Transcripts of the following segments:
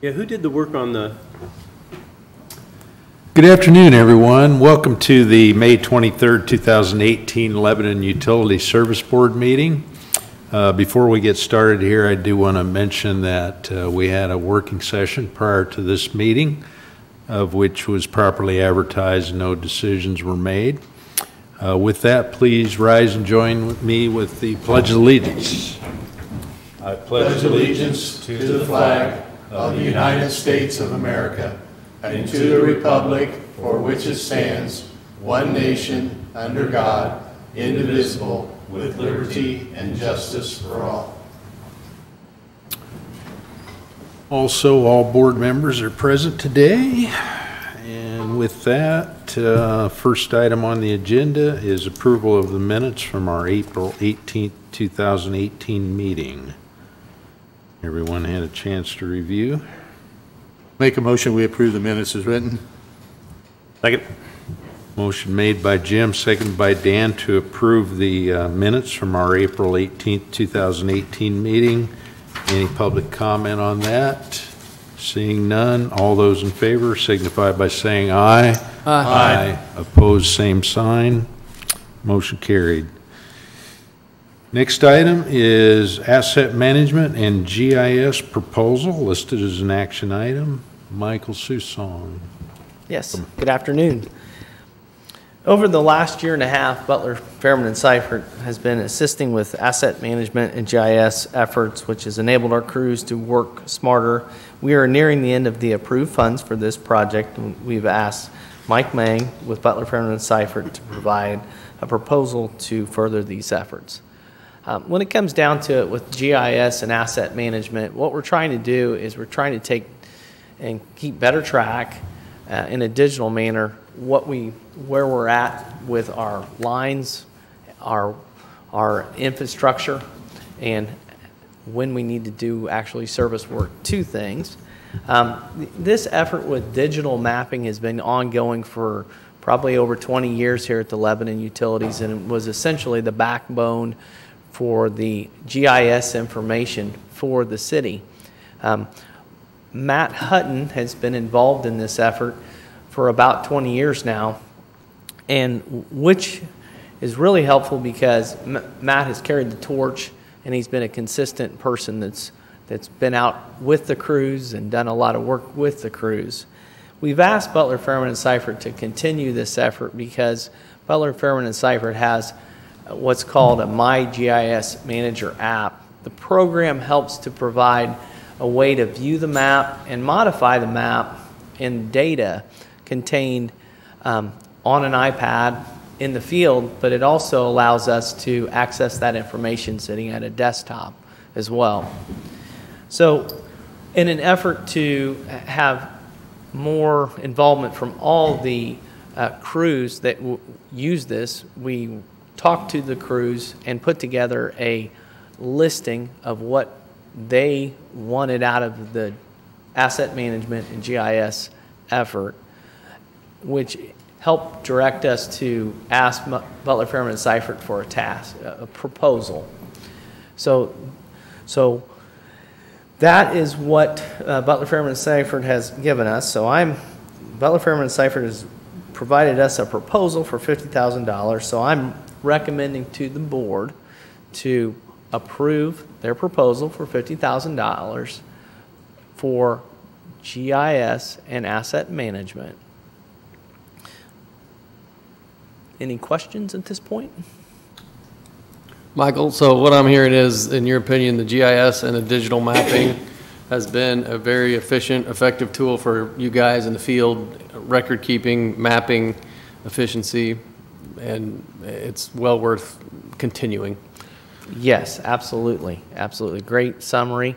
Yeah, who did the work on the... Good afternoon, everyone. Welcome to the May 23rd, 2018 Lebanon Utility Service Board meeting. Before we get started here, I do want to mention that we had a working session prior to this meeting, of which was properly advertised and no decisions were made. With that, please rise and join me with the Pledge of Allegiance. I pledge allegiance to the flag of the United States of America and to the republic for which it stands, one nation, under God, indivisible, with liberty and justice for all. Also, all board members are present today. And with that, first item on the agenda is approval of the minutes from our April 18th, 2018 meeting. Everyone had a chance to review? Make a motion we approve the minutes as written. Second. Motion made by Jim, seconded by Dan to approve the minutes from our April 18th, 2018 meeting. Any public comment on that? Seeing none, all those in favor signify by saying aye. Aye. Aye. Opposed, same sign. Motion carried. Next item is asset management and GIS proposal listed as an action item. Michael Sousson. Yes, good afternoon. Over the last year and a half, Butler, Fairman, and Seifert has been assisting with asset management and GIS efforts, which has enabled our crews to work smarter. We are nearing the end of the approved funds for this project. We've asked Mike Mang with Butler, Fairman, and Seifert to provide a proposal to further these efforts. When it comes down to it with GIS and asset management, what we're trying to do is we're trying to take and keep better track in a digital manner where we're at with our lines, our infrastructure, and when we need to do actually service work. Two things. This effort with digital mapping has been ongoing for probably over 20 years here at the Lebanon Utilities, and it was essentially the backbone for the GIS information for the city. Matt Hutton has been involved in this effort for about 20 years now, and which is really helpful because Matt has carried the torch, and he's been a consistent person that's been out with the crews and done a lot of work with the crews. We've asked Butler, Fairman, and Seifert to continue this effort because Butler, Fairman, and Seifert has what's called a My GIS Manager app. The program helps to provide a way to view the map and modify the map and data contained on an iPad in the field, but it also allows us to access that information sitting at a desktop as well. So in an effort to have more involvement from all the crews that use this, we talked to the crews and put together a listing of what they wanted out of the asset management and GIS effort, which helped direct us to ask Butler, Fairman, and Seifert for a task, a proposal. So that is what Butler, Fairman, and Seifert has given us. So Butler, Fairman, and Seifert has provided us a proposal for $50,000. So I'm recommending to the board to approve their proposal for $50,000 for GIS and asset management. Any questions at this point? Michael, so what I'm hearing is, in your opinion, the GIS and the digital mapping has been a very efficient, effective tool for you guys in the field, record keeping, mapping, efficiency, and it's well worth continuing. Yes, absolutely. Absolutely. Great summary.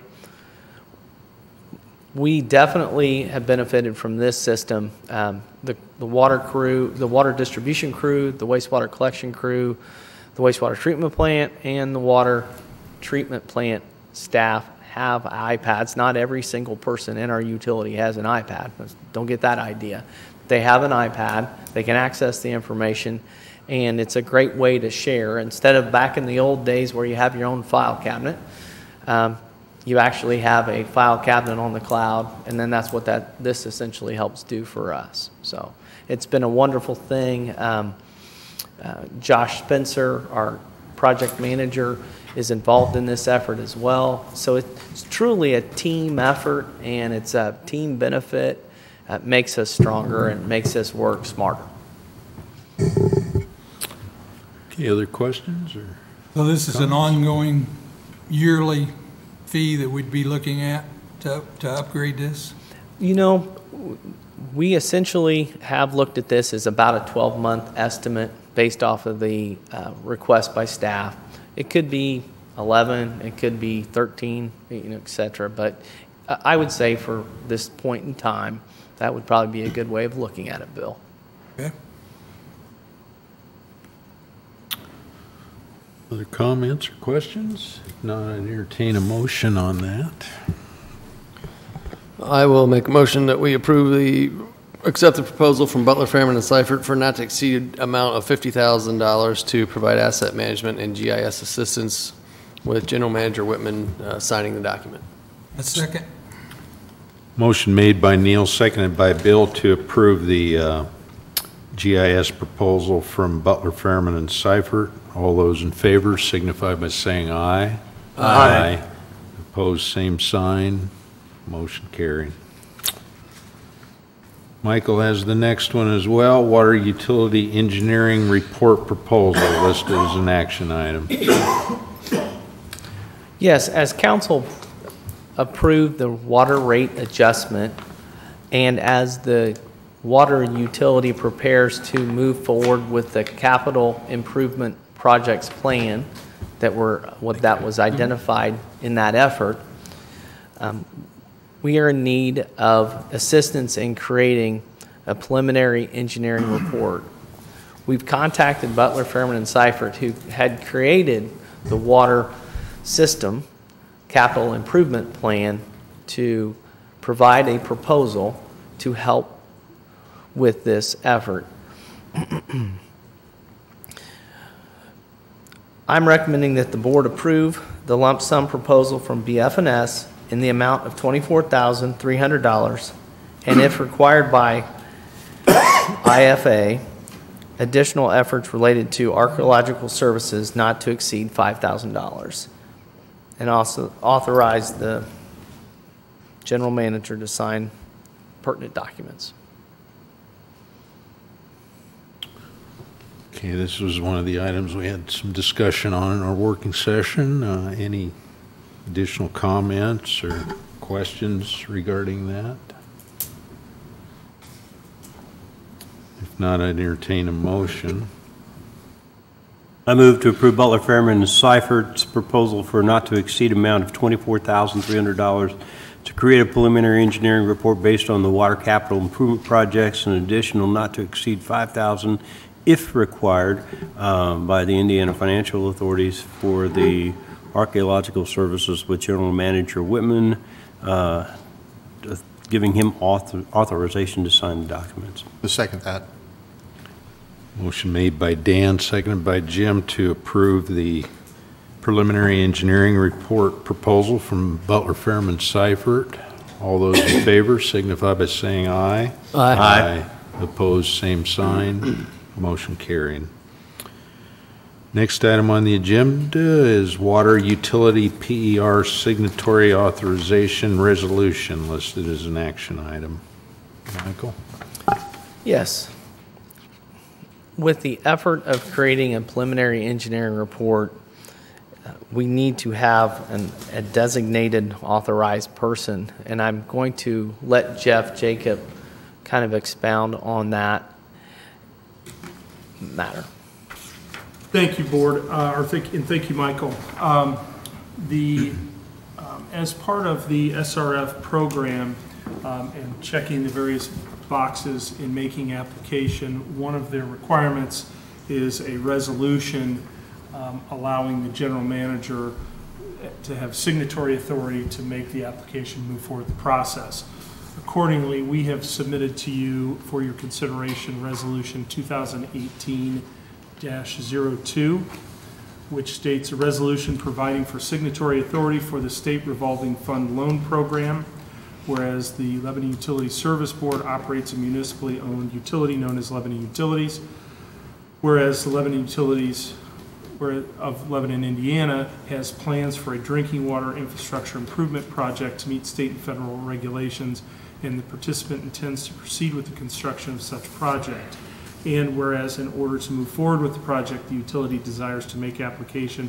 We definitely have benefited from this system. The water crew, the water distribution crew, the wastewater collection crew, the wastewater treatment plant, and the water treatment plant staff have iPads. Not every single person in our utility has an iPad. Don't get that idea. They have an iPad. They can access the information, and it's a great way to share. Instead of back in the old days where you have your own file cabinet, you actually have a file cabinet on the cloud, and then that's what this essentially helps do for us. So it's been a wonderful thing. Josh Spencer, our project manager, is involved in this effort as well. So it's truly a team effort, and it's a team benefit. It makes us stronger and makes us work smarter. Okay, other questions? Or So this is an ongoing yearly fee that we'd be looking at to upgrade this? You know, we essentially have looked at this as about a 12-month estimate based off of the request by staff. It could be 11, it could be 13, et cetera. But I would say for this point in time, that would probably be a good way of looking at it, Bill. Okay. other comments or questions? If not, I'd entertain a motion on that. I will make a motion that we accept the proposal from Butler, Fairman, and Seifert for not to exceed amount of $50,000 to provide asset management and GIS assistance, with General Manager Whitman signing the document. A second. Motion made by Neil, seconded by Bill to approve the GIS proposal from Butler, Fairman, and Seifert. All those in favor signify by saying aye. Aye. Opposed, same sign. Motion carried. Michael has the next one as well. Water Utility Engineering Report Proposal listed as an action item. Yes, as council approved the water rate adjustment, and as the water utility prepares to move forward with the capital improvement projects plan that was identified in that effort, we are in need of assistance in creating a preliminary engineering report. We've contacted Butler, Fairman, and Seifert, who had created the water system capital improvement plan, to provide a proposal to help with this effort. I'm recommending that the board approve the lump sum proposal from BF&S in the amount of $24,300, and if required by IFA, additional efforts related to archaeological services not to exceed $5,000, and also authorize the general manager to sign pertinent documents. Okay, this was one of the items we had some discussion on in our working session. Any additional comments or questions regarding that? If not, I'd entertain a motion. I move to approve Butler, Fairman, and Seifert's proposal for not to exceed amount of $24,300 to create a preliminary engineering report based on the water capital improvement projects, and additional not to exceed $5,000 if required by the Indiana financial authorities for the archaeological services, with General Manager Whitman giving him authorization to sign the documents. To second that. Motion made by Dan, seconded by Jim to approve the preliminary engineering report proposal from Butler, Fairman, Seifert. All those in favor signify by saying aye. Aye. Opposed, same sign. Motion carried. Next item on the agenda is Water Utility PER Signatory Authorization Resolution, listed as an action item. Michael? Yes. With the effort of creating a preliminary engineering report, we need to have a designated authorized person, and I'm going to let Jeff Jacob kind of expound on that matter. Thank you, Board, and thank you, Michael. As part of the SRF program and checking the various boxes in making application, one of their requirements is a resolution allowing the general manager to have signatory authority to make the application move forward the process. Accordingly, we have submitted to you for your consideration Resolution 2018-02. which states a resolution providing for signatory authority for the State Revolving Fund Loan Program, whereas the Lebanon Utility Service Board operates a municipally owned utility known as Lebanon Utilities, whereas the Lebanon Utilities of Lebanon, Indiana, has plans for a drinking water infrastructure improvement project to meet state and federal regulations, and the participant intends to proceed with the construction of such project. And whereas in order to move forward with the project, the utility desires to make application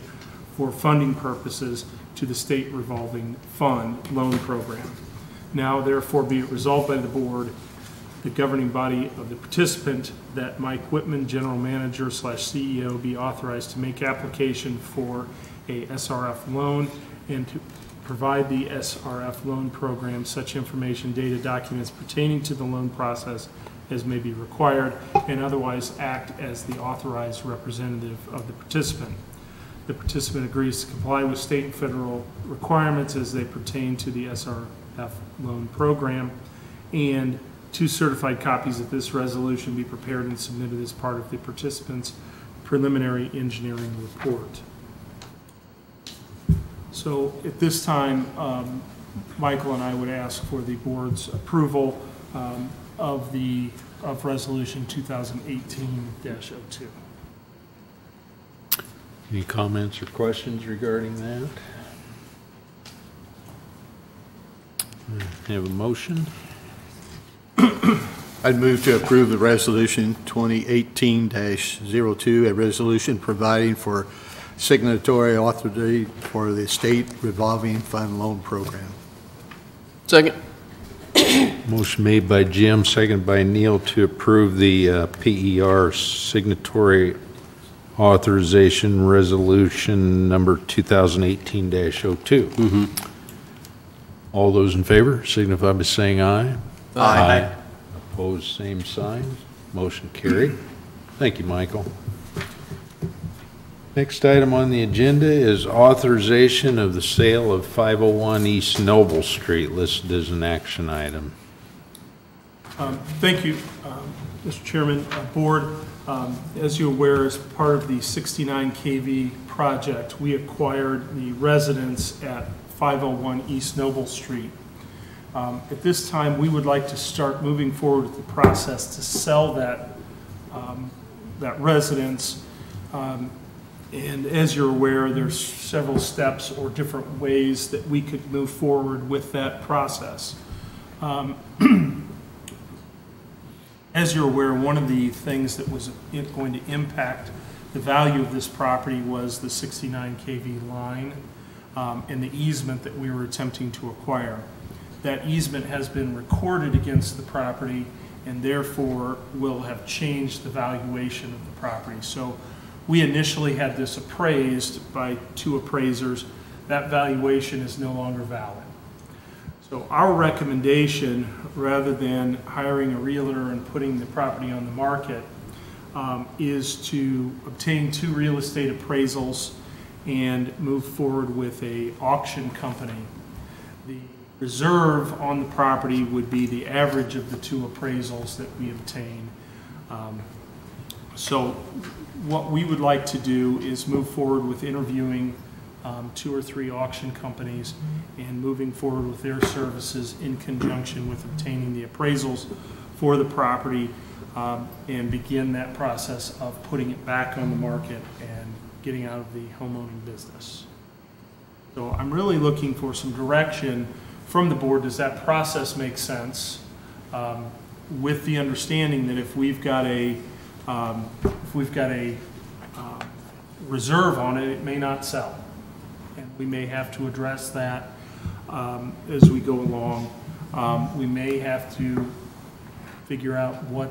for funding purposes to the State Revolving Fund Loan Program. Now, therefore, be it resolved by the board, the governing body of the participant, that Mike Whitman, General Manager / CEO, be authorized to make application for a SRF loan and to provide the SRF loan program such information, data, documents pertaining to the loan process as may be required, and otherwise act as the authorized representative of the participant. The participant agrees to comply with state and federal requirements as they pertain to the SRF loan program, and 2 certified copies of this resolution be prepared and submitted as part of the participant's preliminary engineering report. So at this time, Michael and I would ask for the board's approval of resolution 2018-02. Any comments or questions regarding that? Have a motion? I'd move to approve the resolution 2018-02, a resolution providing for signatory authority for the State Revolving Fund Loan Program. Second. Motion made by Jim, seconded by Neil to approve the PER signatory authorization resolution number 2018-02. All those in favor signify by saying aye. Aye. Opposed, same sign. Motion carried. Thank you, Michael. Next item on the agenda is authorization of the sale of 501 East Noble Street, listed as an action item. Thank you, Mr. Chairman. Board, as you're aware, as part of the 69 kV project, we acquired the residence at 501 East Noble Street. At this time, we would like to start moving forward with the process to sell that residence. And as you're aware, there's several steps or different ways that we could move forward with that process. As you're aware, one of the things that was going to impact the value of this property was the 69 kV line and the easement that we were attempting to acquire. That easement has been recorded against the property and therefore will have changed the valuation of the property. So we initially had this appraised by 2 appraisers. That valuation is no longer valid. So our recommendation, rather than hiring a realtor and putting the property on the market, is to obtain 2 real estate appraisals and move forward with an auction company. The reserve on the property would be the average of the 2 appraisals that we obtain. So what we would like to do is move forward with interviewing 2 or 3 auction companies and moving forward with their services in conjunction with obtaining the appraisals for the property and begin that process of putting it back on the market and getting out of the homeowning business. So I'm really looking for some direction from the board. Does that process make sense? With the understanding that if we've got a reserve on it, it may not sell. And we may have to address that as we go along. We may have to figure out what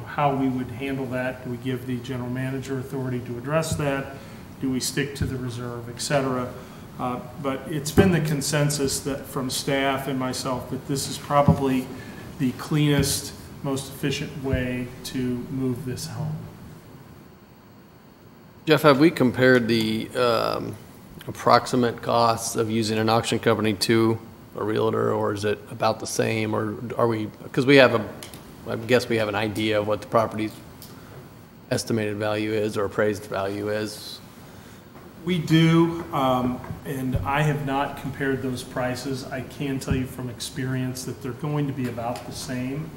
how we would handle that. Do we give the general manager authority to address that? Do we stick to the reserve, et cetera? But it's been the consensus that from staff and myself that this is probably the cleanest, most efficient way to move this home. Jeff, have we compared the approximate costs of using an auction company to a realtor, or is it about the same, or are we, because we have I guess we have an idea of what the property's estimated value is or appraised value is. We do, and I have not compared those prices. I can tell you from experience that they're going to be about the same.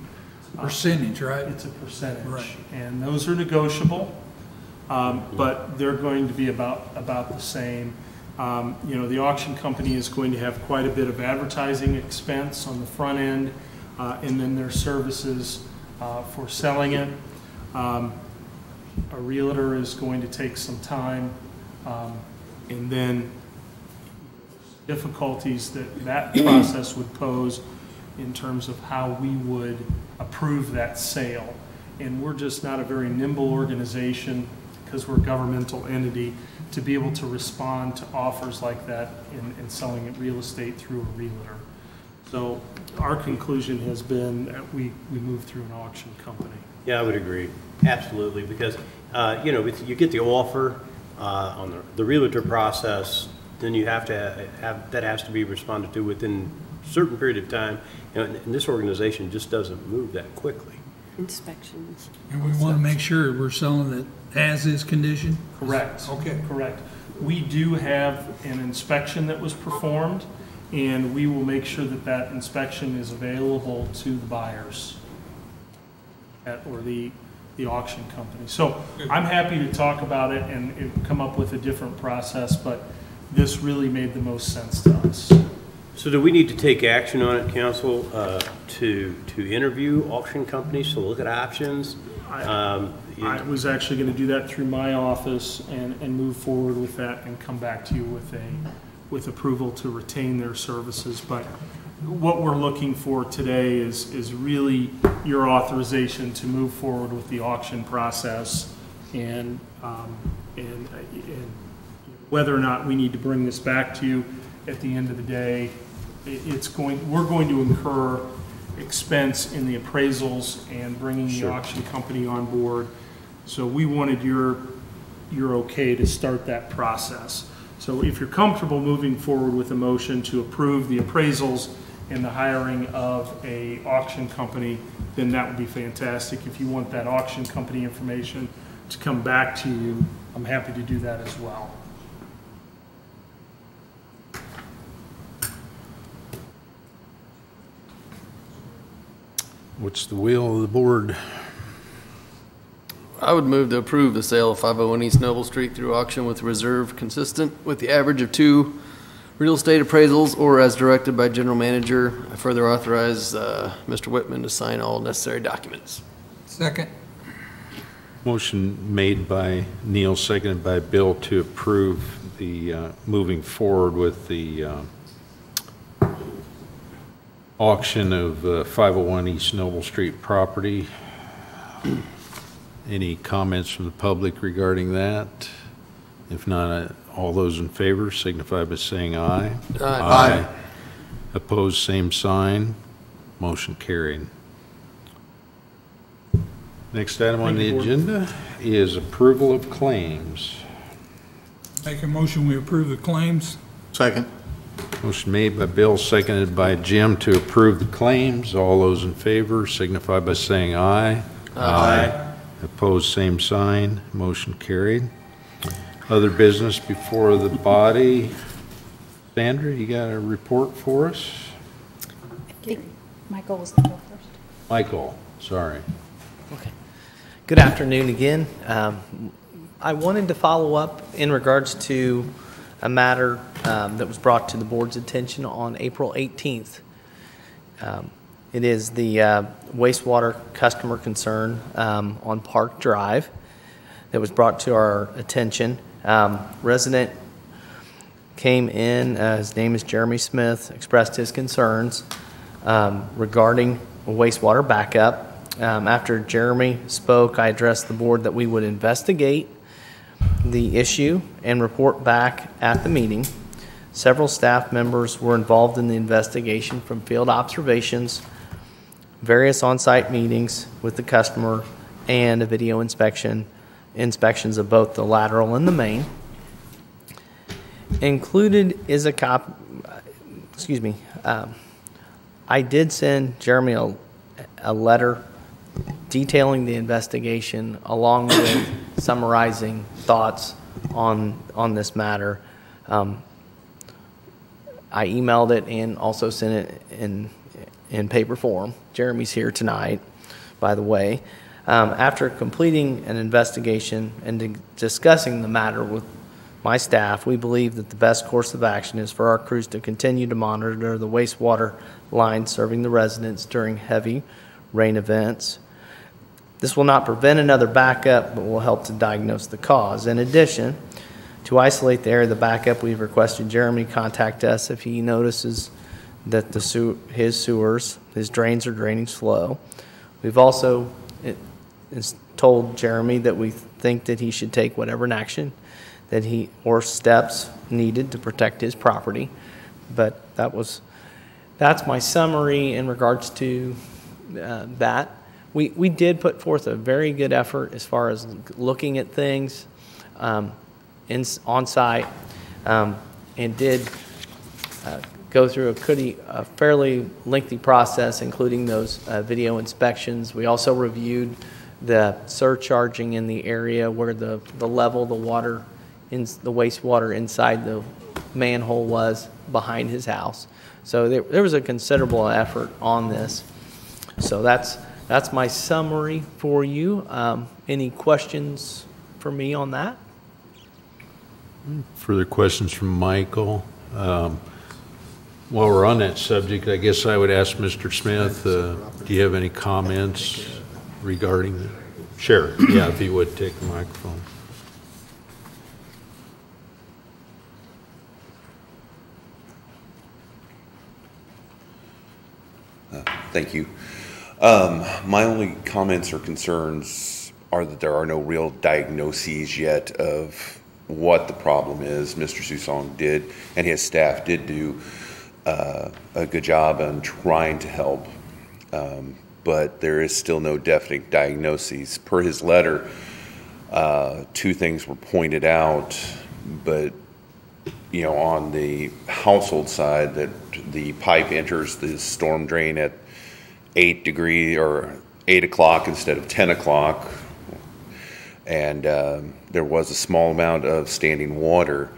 Percentage, right? It's a percentage. Right. And those are negotiable, but they're going to be about the same. You know, the auction company is going to have quite a bit of advertising expense on the front end, and then their services for selling it. A realtor is going to take some time, and then difficulties that process would pose in terms of how we would approve that sale. And we're just not a very nimble organization, because we're a governmental entity, to be able to respond to offers like that in selling it real estate through a realtor. So our conclusion has been that we move through an auction company. Yeah, I would agree, absolutely, because, you know, you get the offer on the realtor process, then you have to that has to be responded to within a certain period of time, and this organization just doesn't move that quickly. Inspections. And we want to make sure we're selling it as is condition? Correct. Okay. Correct. We do have an inspection that was performed, and we will make sure that that inspection is available to the buyers or the auction company. So I'm happy to talk about it and come up with a different process, but this really made the most sense to us. So do we need to take action on it, council, to interview auction companies to look at options? I was actually going to do that through my office and move forward with that and come back to you with approval to retain their services. But what we're looking for today is really your authorization to move forward with the auction process, and whether or not we need to bring this back to you at the end of the day. We're going to incur expense in the appraisals and bringing the auction company on board. So we wanted your okay to start that process. So if you're comfortable moving forward with a motion to approve the appraisals and the hiring of a auction company, then that would be fantastic. If you want that auction company information to come back to you, I'm happy to do that as well. What's the will of the board? I would move to approve the sale of 501 East Noble Street through auction with reserve consistent with the average of 2 real estate appraisals, or as directed by general manager. I further authorize Mr. Whitman to sign all necessary documents. Second. Motion made by Neil, seconded by Bill to approve the moving forward with the auction of 501 East Noble Street property. Any comments from the public regarding that? If not, all those in favor signify by saying aye. Aye. Opposed, same sign. Motion carried. Next item on the agenda is approval of claims. Make a motion, we approve the claims. Second. Motion made by Bill, seconded by Jim to approve the claims. All those in favor signify by saying aye. Aye. Opposed, same sign. Motion carried. Other business before the body. Sandra, you got a report for us? I think Michael was the go first. Michael, sorry. Okay. Good afternoon again. I wanted to follow up in regards to a matter that was brought to the board's attention on April 18th. It is the wastewater customer concern on Park Drive that was brought to our attention. Resident came in, his name is Jeremy Smith, expressed his concerns regarding a wastewater backup. After Jeremy spoke, I addressed the board that we would investigate the issue and report back at the meeting. Several staff members were involved in the investigation, from field observations, various on-site meetings with the customer, and a video inspections of both the lateral and the main. Included is a copy, I did send Jeremy a letter detailing the investigation along with summarizing thoughts on this matter. I emailed it and also sent it in paper form. Jeremy's here tonight, by the way. After completing an investigation and discussing the matter with my staff, we believe that the best course of action is for our crews to continue to monitor the wastewater line serving the residents during heavy rain events. This will not prevent another backup, but will help to diagnose the cause. In addition, to isolate the area of the backup, we've requested Jeremy contact us if he notices that his sewers, his drains are draining slow. We've also told Jeremy that we think that he should take whatever action that or steps needed to protect his property. But that's my summary in regards to that. We did put forth a very good effort as far as looking at things on site, and did go through a fairly lengthy process, including those video inspections. We also reviewed the surcharging in the area where the level, the wastewater inside the manhole was behind his house. So there was a considerable effort on this. So that's my summary for you. Any questions for me on that? Further questions from Michael? While we're on that subject, I guess I would ask Mr. Smith, do you have any comments regarding that? Sure. Yeah, if you would take the microphone. Thank you. My only comments or concerns are that there are no real diagnoses yet of what the problem is. Mr. Susong did, and his staff did do a good job on trying to help, but there is still no definite diagnoses. Per his letter, 2 things were pointed out, but on the household side, that the pipe enters the storm drain at 8 o'clock instead of 10 o'clock, and there was a small amount of standing water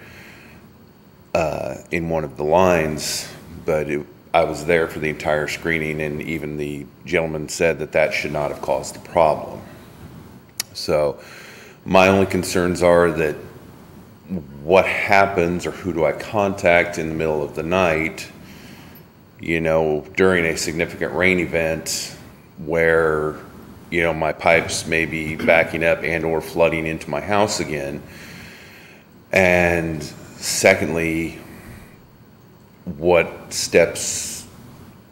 in one of the lines, but I was there for the entire screening, and even the gentleman said that should not have caused the problem. So my only concerns are that what happens, or who do I contact in the middle of the night, during a significant rain event where, my pipes may be backing up and or flooding into my house again. And secondly, what steps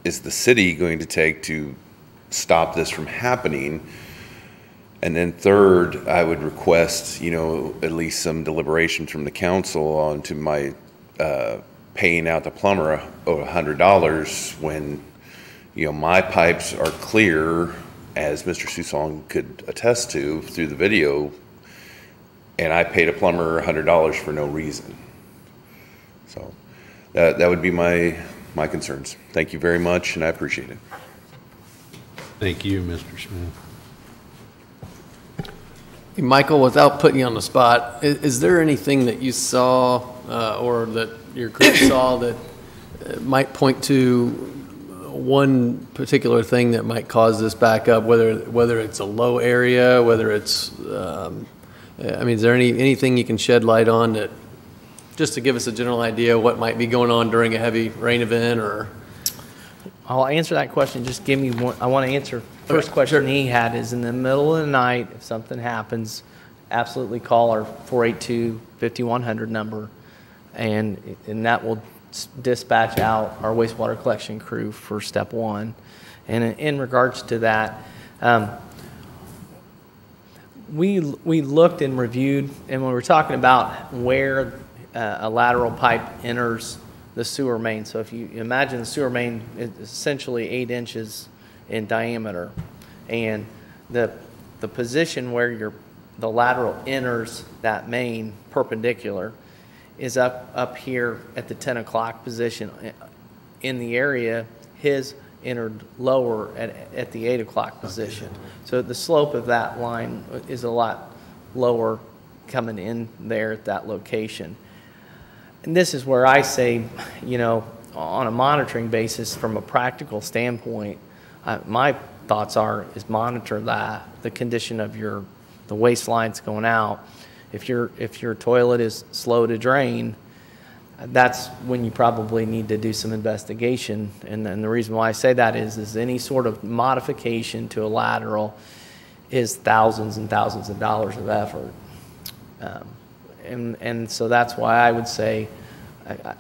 is the city going to take to stop this from happening? And then third, I would request, at least some deliberation from the council on to my paying out the plumber $100 when, my pipes are clear, as Mr. Susong could attest to through the video, and I paid a plumber $100 for no reason. So that would be my concerns. Thank you very much, and I appreciate it. Thank you, Mr. Smith. Hey, Michael, without putting you on the spot, is there anything that you saw or that your crew saw that might point to one particular thing that might cause this backup, whether it's a low area, whether it's, is there anything you can shed light on that, just to give us a general idea of what might be going on during a heavy rain event? Or I'll answer that question. Just give me one. I want to answer. First question he had is, in the middle of the night, if something happens, absolutely call our 482-5100 number, and that will dispatch out our wastewater collection crew for step 1. And in regards to that, we looked and reviewed, and when we were talking about where a lateral pipe enters the sewer main. So if you imagine the sewer main is essentially 8 inches in diameter, and the position where the lateral enters that main perpendicular is up here at the 10 o'clock position. In the area, his entered lower at the 8 o'clock position. So the slope of that line is a lot lower coming in there at that location. And this is where I say, you know, on a monitoring basis, from a practical standpoint, my thoughts is monitor the condition of the waste lines going out. If your toilet is slow to drain, that's when you probably need to do some investigation. And the reason why I say that is any sort of modification to a lateral is thousands and thousands of dollars of effort. And so that's why I would say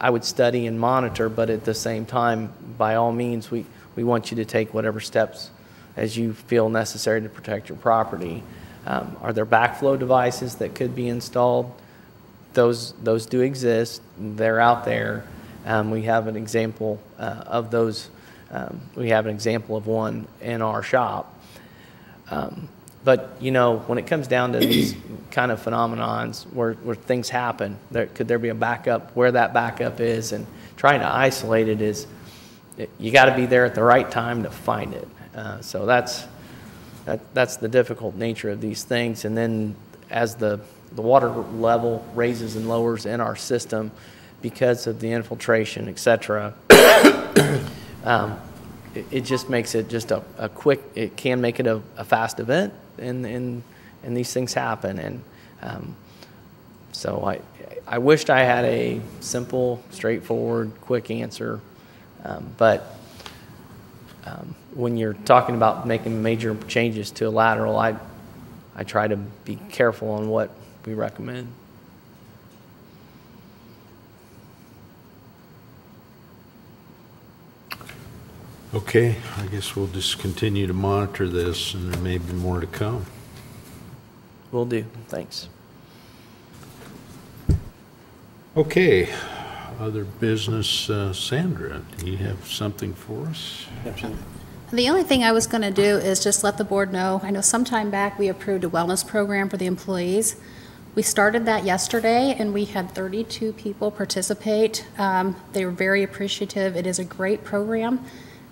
I would study and monitor, but at the same time, by all means, we want you to take whatever steps as you feel necessary to protect your property. Are there backflow devices that could be installed? Those do exist. They're out there. We have an example of those. We have an example of one in our shop. But, you know, when it comes down to these kind of phenomenons where things happen, could there be a backup? Where that backup is, and trying to isolate it is, you got to be there at the right time to find it. So that's the difficult nature of these things. And then as the water level raises and lowers in our system because of the infiltration, et cetera, it just makes it just a quick, it can make it a fast event, and these things happen. And so I wished I had a simple, straightforward, quick answer, but when you're talking about making major changes to a lateral, I try to be careful on what we recommend. Okay, I guess we'll just continue to monitor this, and there may be more to come. Will do. Thanks. Okay, other business, Sandra, do you have something for us? The only thing I was going to do is just let the board know, I know sometime back we approved a wellness program for the employees. We started that yesterday, and we had 32 people participate. They were very appreciative. It is a great program.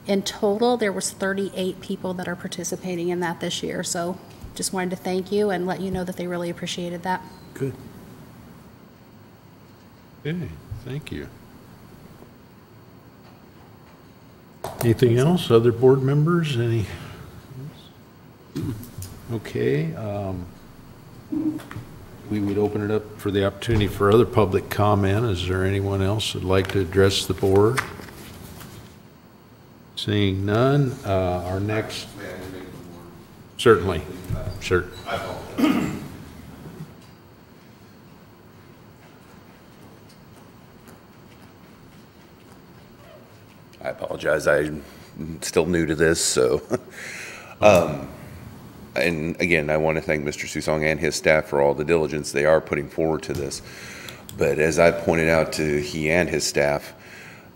In total, there was 38 people that are participating in that this year. So just wanted to thank you and let you know that they really appreciated that. Good. Okay, thank you. Anything else? Other board members? Any? Okay. We would open it up for the opportunity for other public comment. Is there anyone else that'd like to address the board? Seeing none, our next. Certainly. Sure. I apologize. I'm still new to this, so. And again, I want to thank Mr. Susong and his staff for all the diligence they are putting forward to this. But as I pointed out to he and his staff,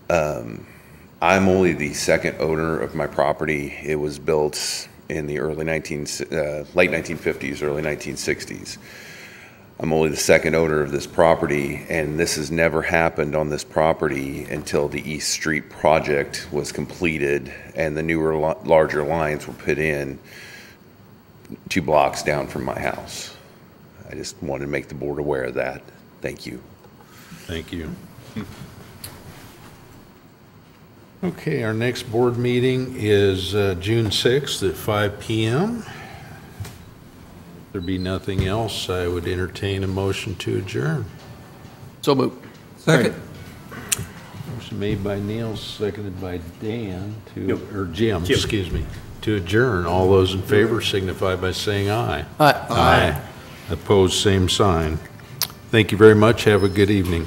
I'm only the second owner of my property. It was built in the late 1950s, early 1960s. I'm only the second owner of this property, and this has never happened on this property until the East Street project was completed and the newer, larger lines were put in 2 blocks down from my house. I just wanted to make the board aware of that. Thank you. Thank you. Okay, our next board meeting is June 6th at 5 p.m. If there be nothing else, I would entertain a motion to adjourn. So moved. Second. Motion made by Neil, seconded by Dan, or Jim, excuse me, to adjourn. All those in favor signify by saying aye. Aye. Aye. Opposed, same sign. Thank you very much. Have a good evening.